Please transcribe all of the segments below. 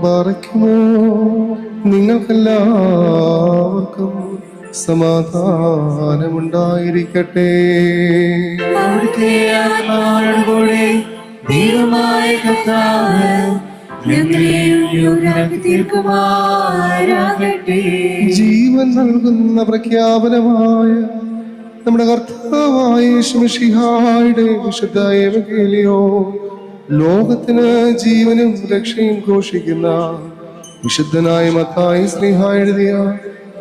ബാറയ്ക്കുമോ നിങ്ങൾക്കെല്ലാവർക്കും സമാധാനമുണ്ടായിരിക്കട്ടെ. അവിടുത്തെ ആത്മാവോടുകൂടെ ദൈവമായ കർത്താവ് ഞങ്ങളെയും യോഗ്യരാക്കി തീർക്കുമാറാകട്ടെ. ജീവൻ നൽകുന്ന പ്രഖ്യാപനമായ നമ്മുടെ കർത്താവായ യേശുമിശിഹായുടെ വിശുദ്ധ എവങ്കേലിയോൻ ലോകത്തിന് ജീവനും രക്ഷയും ഘോഷിക്കുന്ന വിശുദ്ധനായ മത്തായി ശ്ലീഹാ എഴുതിയ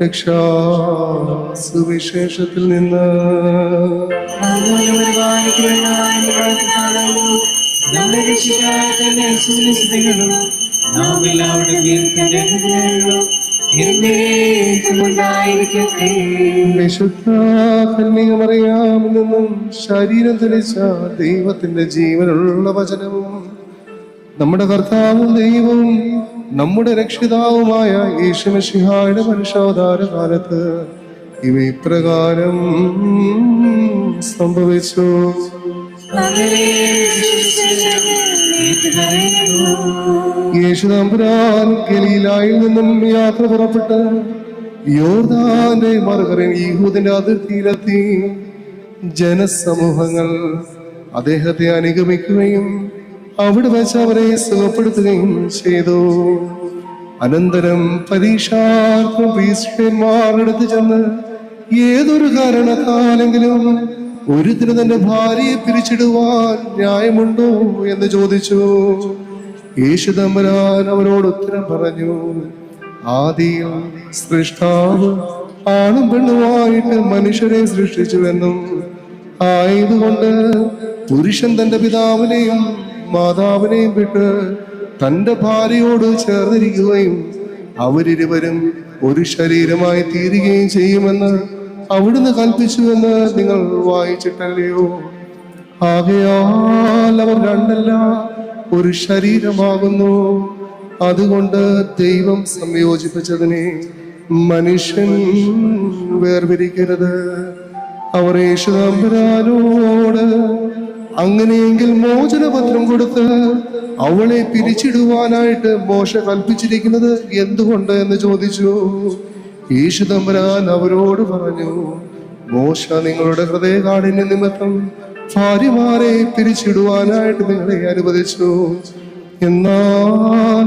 രക്ഷാസുവിശേഷത്തിൽ നിന്ന് വിശുദ്ധ കന്യകമറിയാമിൽ നിന്നും ശരീരം ധരിച്ച ദൈവത്തിന്റെ ജീവനുള്ള വചനവും നമ്മുടെ കർത്താവും ദൈവവും നമ്മുടെ രക്ഷിതാവുമായ യേശുമിശിഹായുടെ മനുഷ്യാവതാര കാലത്ത് ഇവ ഇപ്രകാരം സംഭവിച്ചു. യേശുദമ്പുരാൻ ഗലീലായിൽ നിന്നും യാത്ര പുറപ്പെട്ട് യോർദാന്റെ മറുകരയിൽ യഹൂദിന്റെ അതിർത്തിയിലെത്തി. ജനസമൂഹങ്ങൾ അദ്ദേഹത്തെ അനുഗമിക്കുകയും അവിടെ വെച്ച് അവരെ സുഖപ്പെടുത്തുകയും ചെയ്തു. അനന്തരം പരീക്ഷാർത്ഥന്മാരെടുത്ത് ചെന്ന് ഏതൊരു കാരണത്താലെങ്കിലും ഒരുത്തിന് തന്റെ ഭാര്യയെ പിരിച്ചിടുവാൻ ന്യായമുണ്ടോ എന്ന് ചോദിച്ചു. യേശുദമ്പുരാൻ അവരോട് ഉത്തരം പറഞ്ഞു, ആദിയിൽ സൃഷ്ടാവ് ആണും പെണ്ണുമായിട്ട് മനുഷ്യരെ സൃഷ്ടിച്ചുവെന്നും ആയതുകൊണ്ട് പുരുഷൻ തന്റെ പിതാവിനെയും മാതാവിനെയും വിട്ട് തന്റെ ഭാര്യയോട് ചേർന്നിരിക്കുകയും അവരിരുവരും ഒരു ശരീരമായി തീരുകയും ചെയ്യുമെന്ന് അവിടുന്ന് കൽപ്പിച്ചുവെന്ന് നിങ്ങൾ വായിച്ചിട്ടല്ലയോ? ആകയാൽ അവർ രണ്ടല്ല ഒരു ശരീരമാകുന്നു. അതുകൊണ്ട് ദൈവം സംയോജിപ്പിച്ചതിനെ മനുഷ്യൻ വേർപിരിക്കരുത്. അവർ യേശുദമ്പുരാനോട് അങ്ങനെയെങ്കിൽ മോചനപത്രം കൊടുത്ത് അവളെ പിരിച്ചിടുവാനായിട്ട് മോശ കൽപ്പിച്ചിരിക്കുന്നത് എന്തുകൊണ്ട് എന്ന് ചോദിച്ചു. യേശുദമ്പുരാൻ അവരോട് പറഞ്ഞു, മോശ നിങ്ങളുടെ ഹൃദയകാഠിന്യ നിമിത്തം ഭാര്യമാരെ പിരിച്ചിടുവാനായിട്ട് നിങ്ങളെ അനുവദിച്ചു. എന്നാൽ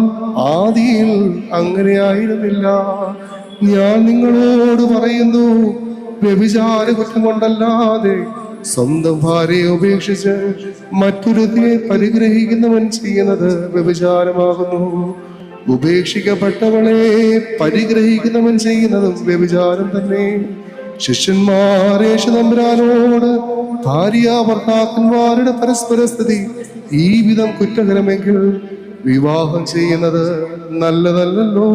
ആദിയിൽ അങ്ങനെയായിരുന്നില്ല. ഞാൻ നിങ്ങളോട് പറയുന്നു, വ്യഭിചാര കുറ്റം കൊണ്ടല്ലാതെ സ്വന്തം ഭാര്യയെ ഉപേക്ഷിച്ച് മറ്റൊരുത്തിനെ പരിഗ്രഹിക്കുന്നവൻ ചെയ്യുന്നത് വ്യഭിചാരമാകുന്നു. ഉപേക്ഷിക്കപ്പെട്ടവളെ പരിഗ്രഹിക്കുന്നവൻ ചെയ്യുന്നതും വ്യഭിചാരം തന്നെ. ശിഷ്യന്മാർ യേശുദമ്പുരാനോട് ഭാര്യ ഭർത്താക്കന്മാരുടെ പരസ്പര സ്ഥിതി ഈ വിധം കുറ്റകരമെങ്കിൽ വിവാഹം ചെയ്യുന്നത് നല്ലതല്ലല്ലോ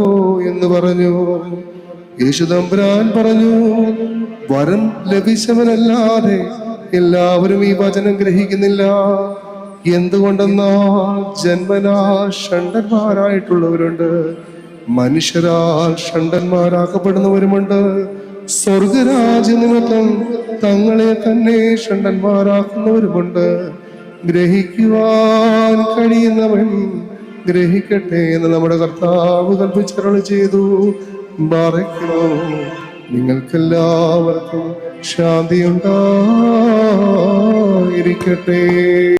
എന്ന് പറഞ്ഞു. യേശുദമ്പുരാൻ പറഞ്ഞു, വരം ലഭിച്ചവനല്ലാതെ എല്ലാവരും ഈ വചനം ഗ്രഹിക്കുന്നില്ല. എന്തുകൊണ്ടെന്നാൽ ജന്മനാ ഷണ്ഡന്മാരായിട്ടുള്ളവരുണ്ട്, മനുഷ്യരാൽ ഷണ്ഡന്മാരാക്കപ്പെടുന്നവരുമുണ്ട്. സ്വർഗരാജ്യ നിമിത്തം തങ്ങളെ തന്നെ ഷണ്ഡന്മാരാക്കുന്നവരുമുണ്ട്. ഗ്രഹിക്കുവാൻ കഴിയുന്നവൻ ഗ്രഹിക്കട്ടെ എന്ന് നമ്മുടെ കർത്താവ് കൽപ്പിച്ചരുളി ചെയ്തു. ബാറയ്ക്കുമോ നിങ്ങൾക്കെല്ലാവർക്കും ശാന്തിയുണ്ടായിരിക്കട്ടെ.